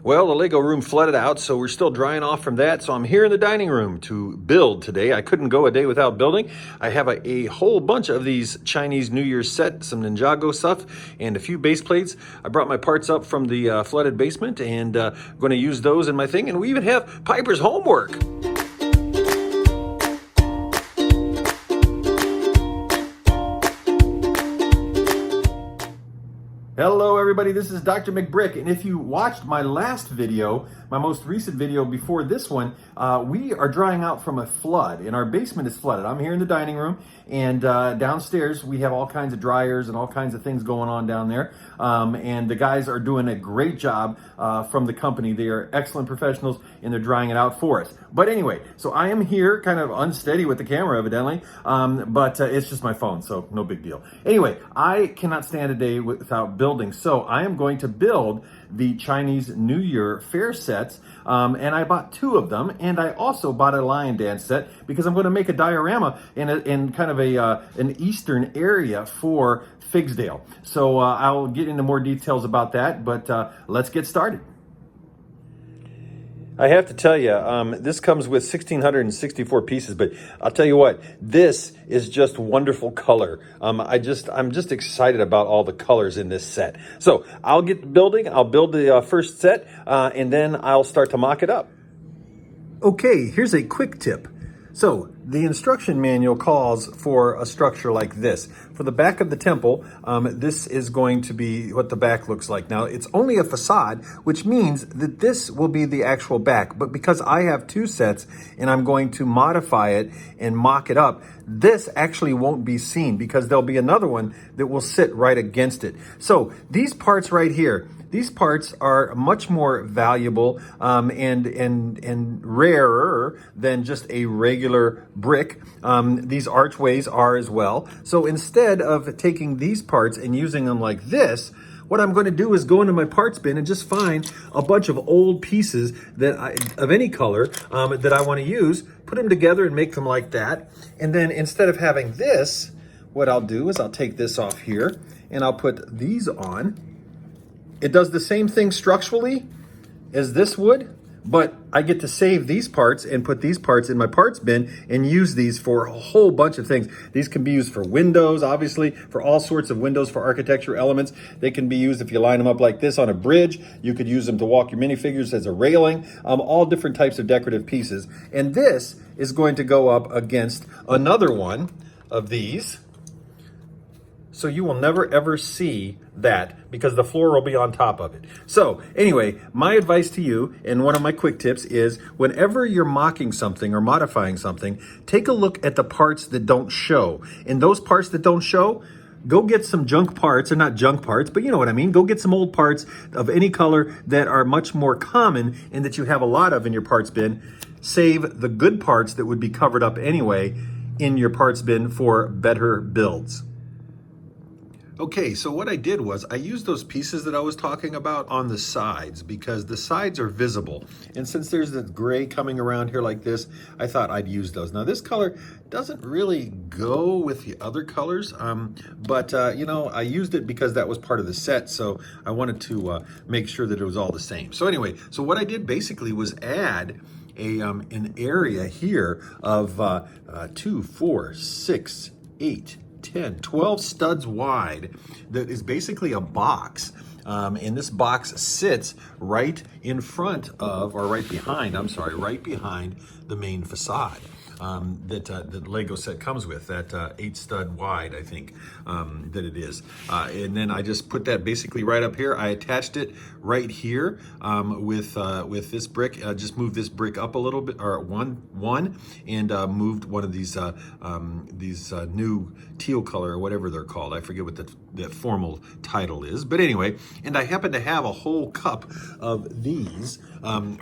Well, the Lego room flooded out, so we're still drying off from that. So I'm here in the dining room to build today. I couldn't go a day without building. I have a whole bunch of these Chinese New Year set, some Ninjago stuff, and a few base plates. I brought my parts up from the flooded basement, and I'm going to use those in my thing. And we even have Piper's homework. Hello everybody, this is Dr. McBrick, and if you watched my last video, my most recent video before this one, we are drying out from a flood, and our basement is flooded. I'm here in the dining room, and downstairs we have all kinds of dryers and all kinds of things going on down there, and the guys are doing a great job from the company. They are excellent professionals, and they're drying it out for us. But anyway, so I am here kind of unsteady with the camera evidently, but it's just my phone, so no big deal. Anyway, I cannot stand a day without building, so I am going to build the Chinese New Year fair sets, and I bought 2 of them, and I also bought a lion dance set because I'm going to make a diorama in kind of an eastern area for Figsdale. So I'll get into more details about that, but let's get started. I have to tell you, this comes with 1,664 pieces, but I'll tell you what, this is just wonderful color. I'm just excited about all the colors in this set. So I'll get building, I'll build the first set, and then I'll start to mock it up. Okay, here's a quick tip. So the instruction manual calls for a structure like this. For the back of the temple, this is going to be what the back looks like. Now, it's only a facade, which means that this will be the actual back. But because I have 2 sets and I'm going to modify it and mock it up, this actually won't be seen because there'll be another one that will sit right against it. So these parts right here, these parts are much more valuable and rarer than just a regular brick. These archways are as well. So instead of taking these parts and using them like this, what I'm going to do is go into my parts bin and just find a bunch of old pieces of any color that I want to use, put them together and make them like that. And then instead of having this, what I'll do is I'll take this off here and I'll put these on. It does the same thing structurally as this would, but I get to save these parts and put these parts in my parts bin and use these for a whole bunch of things. These can be used for windows, obviously, for all sorts of windows, for architecture elements. They can be used if you line them up like this on a bridge. You could use them to walk your minifigures as a railing, all different types of decorative pieces. And this is going to go up against another one of these. So you will never ever see that because the floor will be on top of it. So anyway, my advice to you, and one of my quick tips is whenever you're mocking something or modifying something, take a look at the parts that don't show. And those parts that don't show, go get some junk parts, or not junk parts, but you know what I mean. Go get some old parts of any color that are much more common and that you have a lot of in your parts bin. Save the good parts that would be covered up anyway in your parts bin for better builds. Okay, so what I did was I used those pieces that I was talking about on the sides because the sides are visible. And since there's the gray coming around here like this, I thought I'd use those. Now this color doesn't really go with the other colors, but you know, I used it because that was part of the set, so I wanted to make sure that it was all the same. So anyway, so what I did basically was add an area here of 2, 4, 6, 8, 10, 12 studs wide that is basically a box. And this box sits right in front of, or right behind, I'm sorry, right behind the main facade. That Lego set comes with, that 8 stud wide, I think that it is. And then I just put that basically right up here. I attached it right here with this brick. Just moved this brick up a little bit, or one, and moved one of these new teal color, or whatever they're called. I forget what the formal title is. But anyway, and I happen to have a whole cup of these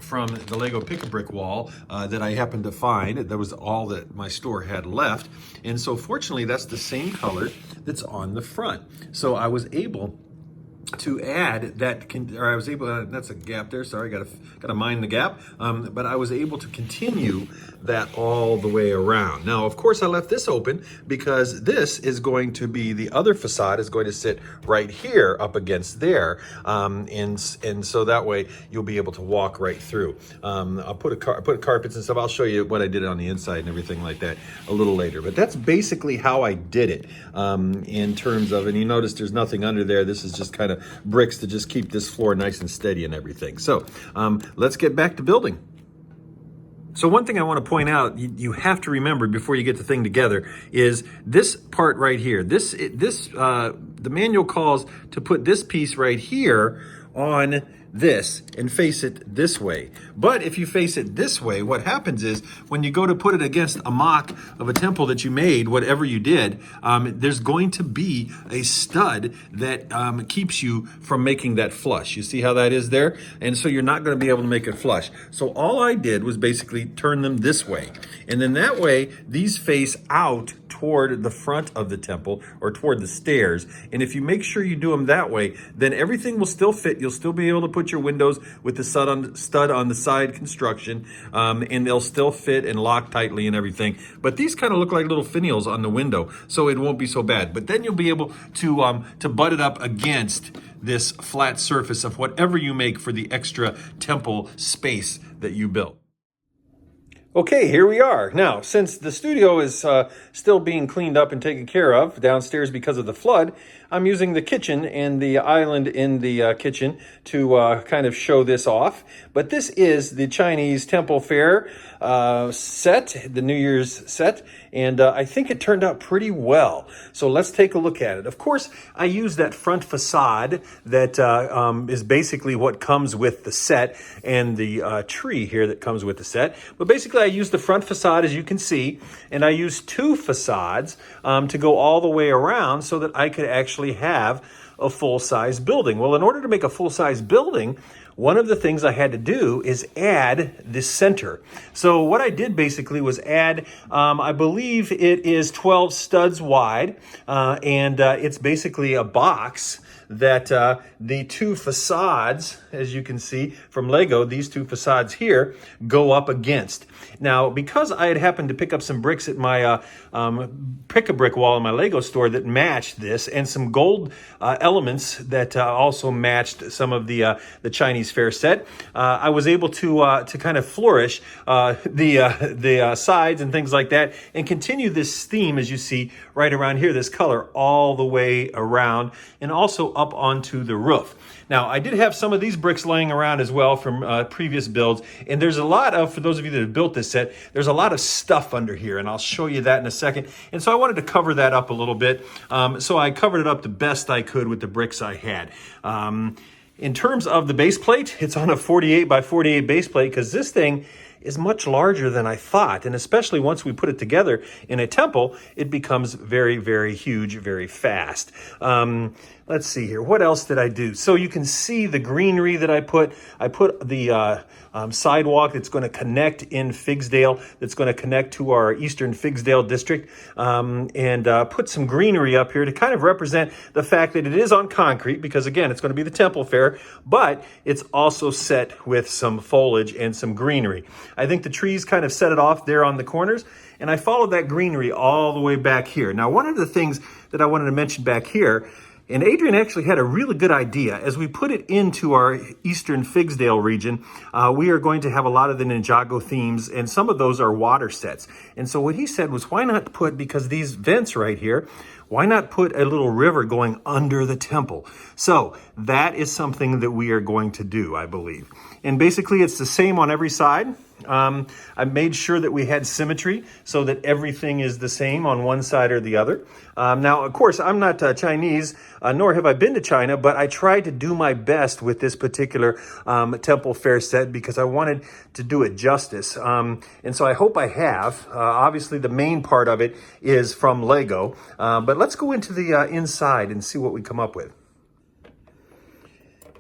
from the Lego Pick-a-Brick wall that I happened to find. That was all that my store had left. And so fortunately, that's the same color that's on the front. So I was able to add that, or I was able, that's a gap there, sorry, gotta mind the gap, but I was able to continue that all the way around. Now, of course, I left this open because this is going to be, the other facade is going to sit right here up against there, and so that way you'll be able to walk right through. I put carpets and stuff. I'll show you what I did on the inside and everything like that a little later, but that's basically how I did it in terms of, and you notice there's nothing under there. This is just kind of bricks to just keep this floor nice and steady and everything. So let's get back to building. So one thing I want to point out, you have to remember before you get the thing together, is this part right here. The manual calls to put this piece right here on this and face it this way. But if you face it this way, what happens is when you go to put it against a MOC of a temple that you made, whatever you did, there's going to be a stud that keeps you from making that flush. You see how that is there? And so you're not going to be able to make it flush. So all I did was basically turn them this way. And then that way, these face out toward the front of the temple or toward the stairs. And if you make sure you do them that way, then everything will still fit. You'll still be able to put your windows with the stud on the side construction, and they'll still fit and lock tightly and everything. But these kind of look like little finials on the window, so it won't be so bad. But then you'll be able to butt it up against this flat surface of whatever you make for the extra temple space that you built. Okay, here we are. Now, since the studio is still being cleaned up and taken care of downstairs because of the flood, I'm using the kitchen and the island in the kitchen to kind of show this off. But this is the Chinese Temple Fair set, the New Year's set, and I think it turned out pretty well. So let's take a look at it. Of course, I used that front facade that is basically what comes with the set, and the tree here that comes with the set. But basically, I used the front facade, as you can see, and I used two facades to go all the way around so that I could actually have a full-size building. Well, in order to make a full-size building, one of the things I had to do is add the center. So what I did basically was add, I believe it is 12 studs wide, and it's basically a box that the two facades, as you can see from Lego, these two facades here go up against. Now, because I had happened to pick up some bricks at my Pick-a-Brick wall in my Lego store that matched this, and some gold elements that also matched some of the Chinese Fair set, I was able to kind of flourish the sides and things like that, and continue this theme, as you see right around here, this color all the way around, and also up onto the roof. Now, I did have some of these bricks laying around as well from previous builds, and there's a lot of, for those of you that have built this set, there's a lot of stuff under here, and I'll show you that in a second. And so I wanted to cover that up a little bit, so I covered it up the best I could with the bricks I had. In terms of the base plate, it's on a 48 by 48 base plate, because this thing is much larger than I thought. And especially once we put it together in a temple, it becomes very, very huge, very fast. Let's see here. What else did I do? So you can see the greenery that I put. I put the sidewalk that's going to connect in Figsdale, that's going to connect to our Eastern Figsdale district, and put some greenery up here to kind of represent the fact that it is on concrete, because again, it's going to be the Temple Fair, but it's also set with some foliage and some greenery. I think the trees kind of set it off there on the corners, and I followed that greenery all the way back here. Now, one of the things that I wanted to mention back here, and Adrian actually had a really good idea. As we put it into our Eastern Figsdale region, we are going to have a lot of the Ninjago themes, and some of those are water sets. And so what he said was, why not put, because these vents right here, why not put a little river going under the temple? So that is something that we are going to do, I believe. And basically it's the same on every side. I made sure that we had symmetry so that everything is the same on one side or the other. Now, of course, I'm not Chinese, nor have I been to China, but I tried to do my best with this particular Temple Fair set because I wanted to do it justice. And so I hope I have. Obviously, the main part of it is from Lego. But let's go into the inside and see what we come up with.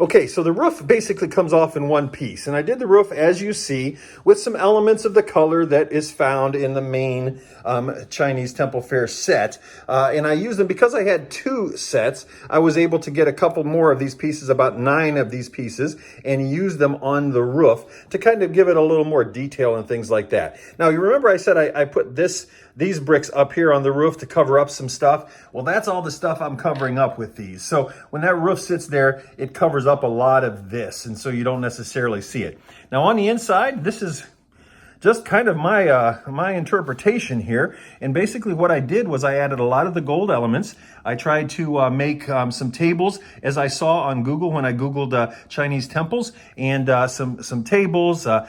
Okay, so the roof basically comes off in one piece, and I did the roof, as you see, with some elements of the color that is found in the main Chinese Temple Fair set, and I used them because I had 2 sets. I was able to get a couple more of these pieces, about 9 of these pieces, and use them on the roof to kind of give it a little more detail and things like that. Now, you remember I said I put these bricks up here on the roof to cover up some stuff? Well, that's all the stuff I'm covering up with these. So when that roof sits there, it covers up a lot of this, and so you don't necessarily see it. Now on the inside, this is just kind of my interpretation here. And basically what I did was I added a lot of the gold elements. I tried to make some tables, as I saw on Google when I Googled Chinese temples, and some tables, a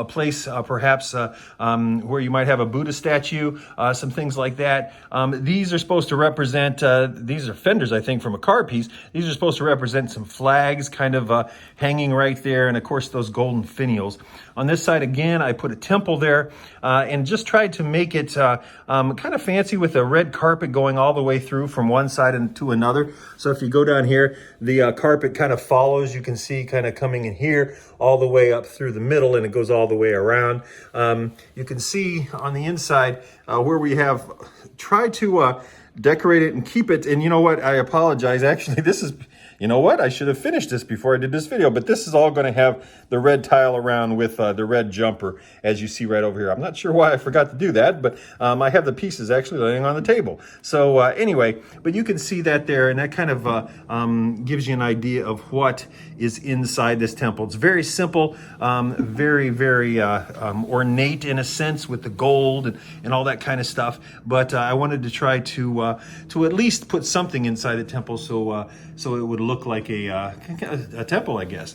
place perhaps where you might have a Buddha statue, some things like that. These are supposed to represent, these are fenders, I think, from a car piece. These are supposed to represent some flags kind of hanging right there, and of course those golden finials. On this side, again, I put a temple there and just tried to make it kind of fancy with a red carpet going all the way through from one side and to another. So if you go down here, the carpet kind of follows. You can see kind of coming in here all the way up through the middle, and it goes all the way around. You can see on the inside where we have tried to decorate it and keep it. And you know what? I apologize. Actually, this is... You know what? I should have finished this before I did this video, but this is all going to have the red tile around with the red jumper, as you see right over here. I'm not sure why I forgot to do that, but I have the pieces actually laying on the table. So anyway, but you can see that there, and that kind of gives you an idea of what is inside this temple. It's very simple, very, very ornate in a sense with the gold and all that kind of stuff. But I wanted to try to at least put something inside the temple so it would look like a temple, I guess.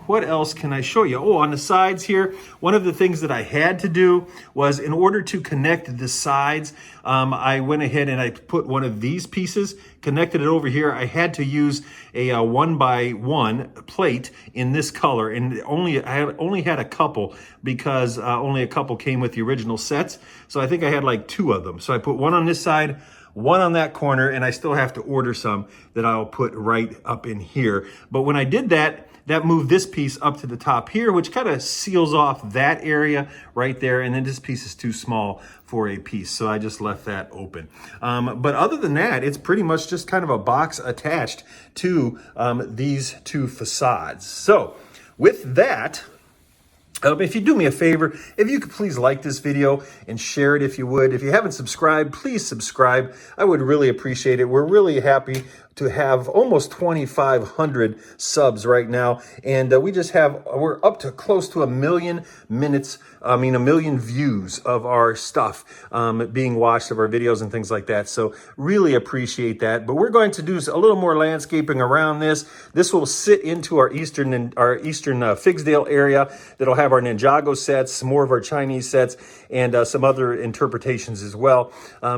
What else can I show you? Oh, on the sides here, one of the things that I had to do was, in order to connect the sides, I went ahead and I put one of these pieces, connected it over here. I had to use a 1x1 plate in this color, and I only had a couple because only a couple came with the original sets. So I think I had like 2 of them. So I put one on this side, one on that corner, and I still have to order some that I'll put right up in here. But when I did that, that moved this piece up to the top here, which kind of seals off that area right there. And then this piece is too small for a piece, so I just left that open. But other than that, it's pretty much just kind of a box attached to these 2 facades. So with that, if you do me a favor, if you could please like this video and share it if you would. If you haven't subscribed, please subscribe. I would really appreciate it. We're really happy to have almost 2,500 subs right now. And we're up to close to 1 million minutes, a million views of our stuff being watched, of our videos and things like that. So really appreciate that. But we're going to do a little more landscaping around this. This will sit into our eastern Figsdale area. That'll have our Ninjago sets, some more of our Chinese sets, and some other interpretations as well.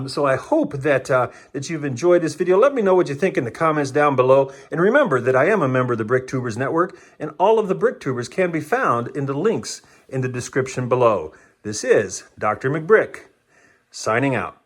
So I hope that you've enjoyed this video. Let me know what you think in the comments down below. And remember that I am a member of the BrickTubers Network, and all of the BrickTubers can be found in the links in the description below. This is Dr. McBrick, signing out.